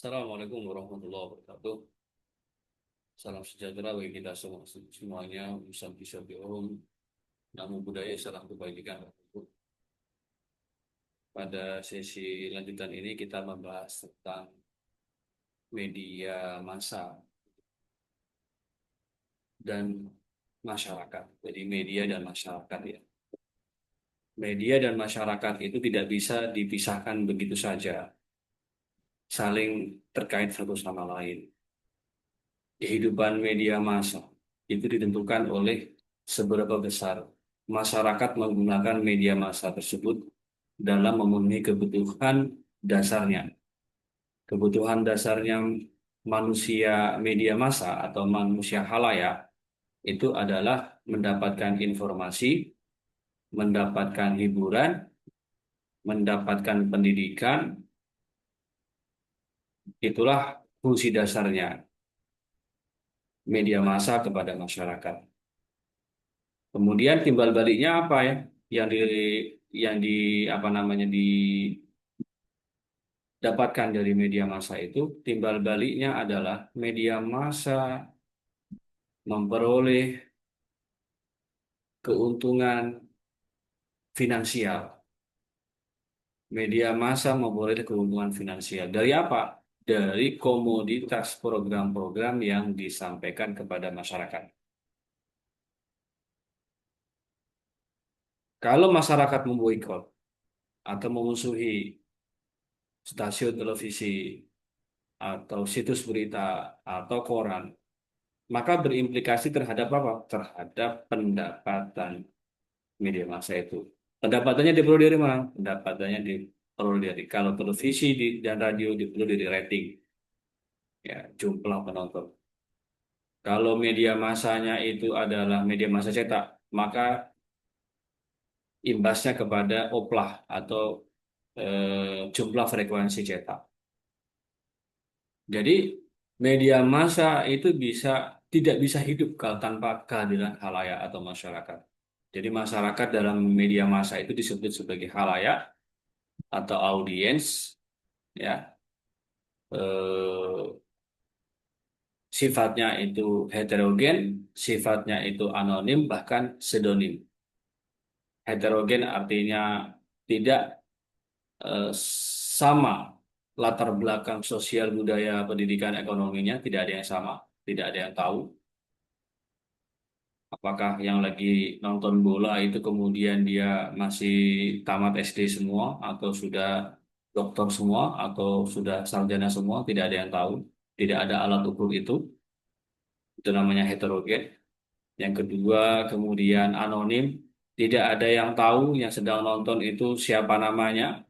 Assalamualaikum warahmatullahi wabarakatuh. Salam sejahtera bagi kita semuanya. Om, namo buddhaya, salam kebajikan. Pada sesi lanjutan ini kita membahas tentang media massa dan masyarakat. Jadi media dan masyarakat ya. Media dan masyarakat itu tidak bisa dipisahkan begitu saja, saling terkait satu sama lain. Kehidupan media massa itu ditentukan oleh seberapa besar masyarakat menggunakan media massa tersebut dalam memenuhi kebutuhan dasarnya. Kebutuhan dasarnya manusia media massa atau manusia khalayak itu adalah mendapatkan informasi, mendapatkan hiburan, mendapatkan pendidikan, itulah fungsi dasarnya media massa kepada masyarakat. Kemudian timbal baliknya apa ya? Yang di yang di apa namanya didapatkan dari media massa itu timbal baliknya adalah media massa memperoleh keuntungan finansial. Media massa memperoleh keuntungan finansial. Dari apa? Dari komoditas program-program yang disampaikan kepada masyarakat. Kalau masyarakat memboikot atau memusuhi stasiun televisi atau situs berita atau koran, maka berimplikasi terhadap apa? Terhadap pendapatan media massa itu. Pendapatannya diperoleh dari mana? Pendapatannya diperoleh dari kalau televisi dan radio diperoleh dari rating, ya jumlah penonton. Kalau media massanya itu adalah media massa cetak, maka imbasnya kepada oplah atau jumlah frekuensi cetak. Jadi media massa itu tidak bisa hidup kalau tanpa kehadiran khalayak atau masyarakat. Jadi masyarakat dalam media massa itu disebut sebagai khalayak atau audiens, ya. Eh, Sifatnya itu heterogen, sifatnya itu anonim, bahkan pseudonim. Heterogen artinya tidak sama latar belakang sosial, budaya, pendidikan, ekonominya, tidak ada yang sama, tidak ada yang tahu. Apakah yang lagi nonton bola itu kemudian dia masih tamat SD semua, atau sudah doktor semua, atau sudah sarjana semua, tidak ada yang tahu. Tidak ada alat ukur itu. Itu namanya heterogen. Yang kedua, kemudian anonim. Tidak ada yang tahu yang sedang nonton itu siapa namanya,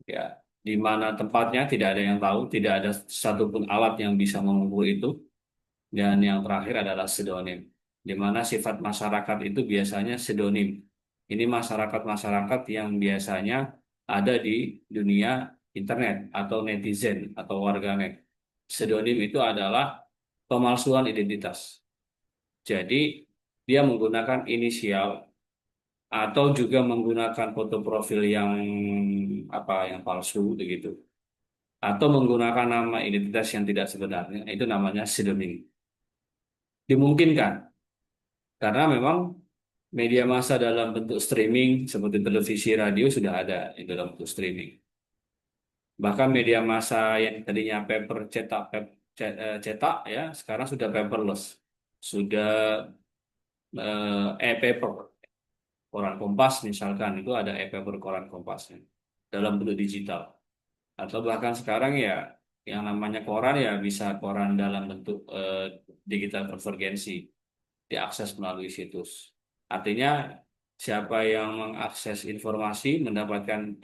ya, di mana tempatnya, tidak ada yang tahu, tidak ada satupun alat yang bisa mengukur itu. Dan yang terakhir adalah pseudonym, di mana sifat masyarakat itu biasanya pseudonym. Ini masyarakat-masyarakat yang biasanya ada di dunia internet atau netizen atau warganet. Pseudonym itu adalah pemalsuan identitas. Jadi dia menggunakan inisial atau juga menggunakan foto profil yang yang palsu begitu, atau menggunakan nama identitas yang tidak sebenarnya, itu namanya pseudonym. Dimungkinkan karena memang media massa dalam bentuk streaming seperti televisi, radio sudah ada di dalam bentuk streaming. Bahkan media massa yang tadinya paper cetak ya, sekarang sudah paperless, sudah e-paper. Koran Kompas misalkan itu ada e-paper koran Kompasnya dalam bentuk digital. Atau bahkan sekarang ya yang namanya koran ya bisa koran dalam bentuk digital konvergensi, diakses melalui situs. Artinya siapa yang mengakses informasi, mendapatkan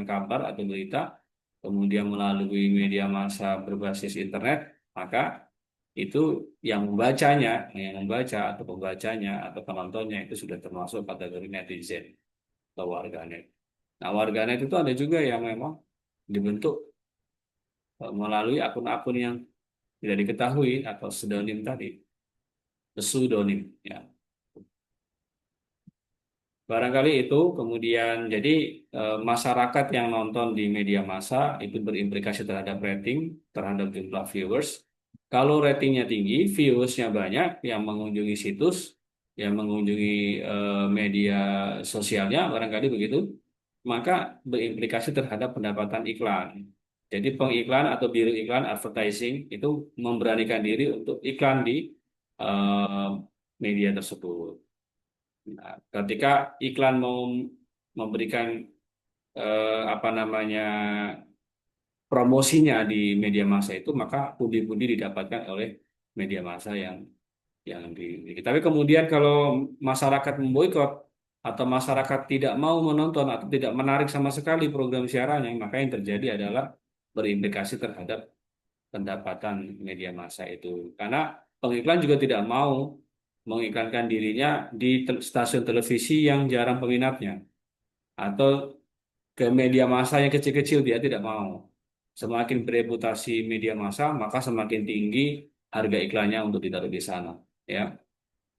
kabar atau berita, kemudian melalui media massa berbasis internet, maka itu yang membaca atau pembacanya atau penontonnya itu sudah termasuk kategori netizen atau warganet. Nah, warganet itu ada juga yang memang dibentuk melalui akun-akun yang tidak diketahui atau pseudonym tadi, pseudonym ya. Barangkali itu kemudian jadi masyarakat yang nonton di media massa itu berimplikasi terhadap rating, terhadap jumlah viewers. Kalau ratingnya tinggi, viewersnya banyak yang mengunjungi situs, yang mengunjungi media sosialnya, barangkali begitu, maka berimplikasi terhadap pendapatan iklan. Jadi pengiklan atau biro iklan advertising itu memberanikan diri untuk iklan di eh, media tersebut. Nah, ketika iklan mau memberikan apa namanya promosinya di media massa itu, maka pundi-pundi didapatkan oleh media massa yang dimiliki. Tapi kemudian kalau masyarakat memboikot atau masyarakat tidak mau menonton atau tidak menarik sama sekali program siarannya, maka yang terjadi adalah berimplikasi terhadap pendapatan media massa itu. Karena pengiklan juga tidak mau mengiklankan dirinya di stasiun televisi yang jarang peminatnya atau ke media massa yang kecil-kecil dia tidak mau. Semakin bereputasi media massa, maka semakin tinggi harga iklannya untuk ditaruh di sana. Ya,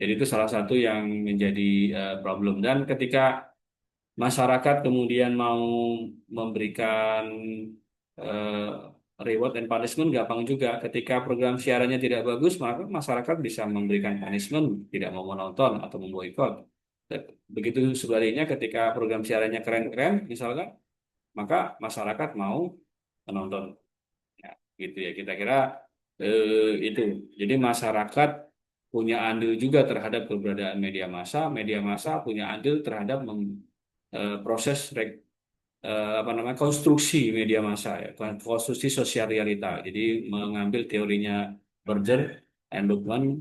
jadi itu salah satu yang menjadi problem. Dan ketika masyarakat kemudian mau memberikan eh, reward and punishment, gampang juga. Ketika program siarannya tidak bagus, maka masyarakat bisa memberikan punishment, tidak mau menonton atau memboikot. Dan begitu sebaliknya, ketika program siarannya keren-keren, misalkan, maka masyarakat mau menonton. Ya, gitu ya. Kita kira itu. Jadi masyarakat punya andil juga terhadap keberadaan media massa punya andil terhadap proses apa namanya konstruksi media massa ya, konstruksi sosial realita. Jadi mengambil teorinya Berger and Luhmann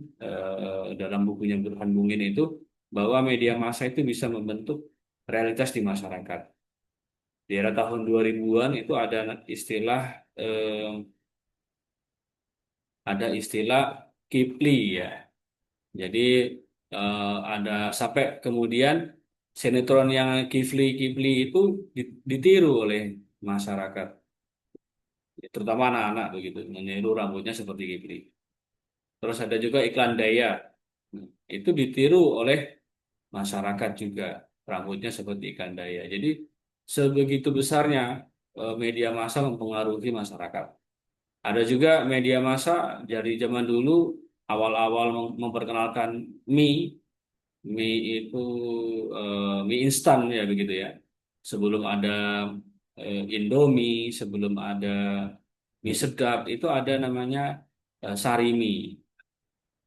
dalam bukunya Burhan Bungin itu bahwa media massa itu bisa membentuk realitas di masyarakat. Di era tahun 2000-an itu istilah eh, ada istilah Kipli ya. Jadi ada sampai kemudian sinetron yang Kifli Kifli itu ditiru oleh masyarakat, terutama anak-anak begitu, meniru rambutnya seperti Kifli. Terus ada juga iklan Daya, itu ditiru oleh masyarakat juga, rambutnya seperti ikan Daya. Jadi sebegitu besarnya media massa mempengaruhi masyarakat. Ada juga media massa dari zaman dulu awal-awal memperkenalkan mie. Mie itu mie instan ya begitu ya. Sebelum ada Indomie, sebelum ada mie sedap, itu ada namanya Sarimi.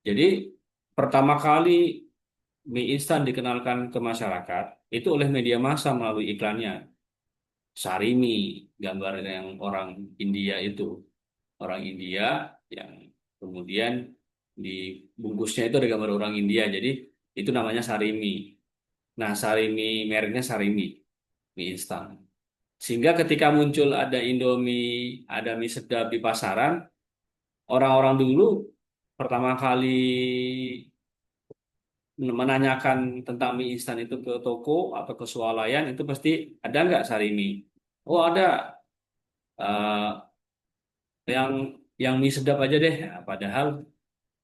Jadi pertama kali mie instan dikenalkan ke masyarakat itu oleh media massa melalui iklannya. Sarimi, gambar yang orang India itu. Orang India yang kemudian dibungkusnya itu ada gambar orang India. Jadi itu namanya Sarimi. Nah, Sarimi mereknya Sarimi, mie instan. Sehingga ketika muncul ada Indomie, ada mie sedap di pasaran, orang-orang dulu pertama kali menanyakan tentang mie instan itu ke toko atau ke swalayan itu pasti ada nggak Sarimi? Oh ada. yang yang mie sedap aja deh. Nah, padahal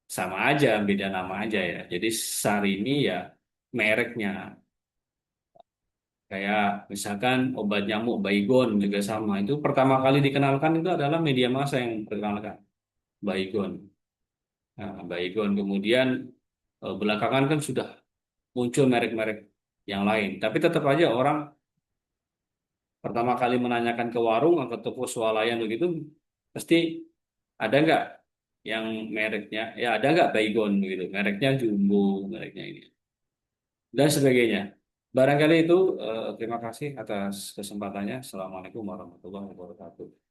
sama aja, beda nama aja ya. Jadi Sarimi ya mereknya. Kayak misalkan obat nyamuk Baygon juga sama. Itu pertama kali dikenalkan itu adalah media massa yang perkenalkan Baygon. Nah, Baygon kemudian belakangan kan sudah muncul merek-merek yang lain. Tapi tetap aja orang pertama kali menanyakan ke warung atau toko swalayan begitu, pasti ada nggak yang mereknya? Ya ada nggak Baygon begitu? Mereknya Jumbo, mereknya ini dan sebagainya. Barangkali itu terima kasih atas kesempatannya. Assalamualaikum warahmatullahi wabarakatuh.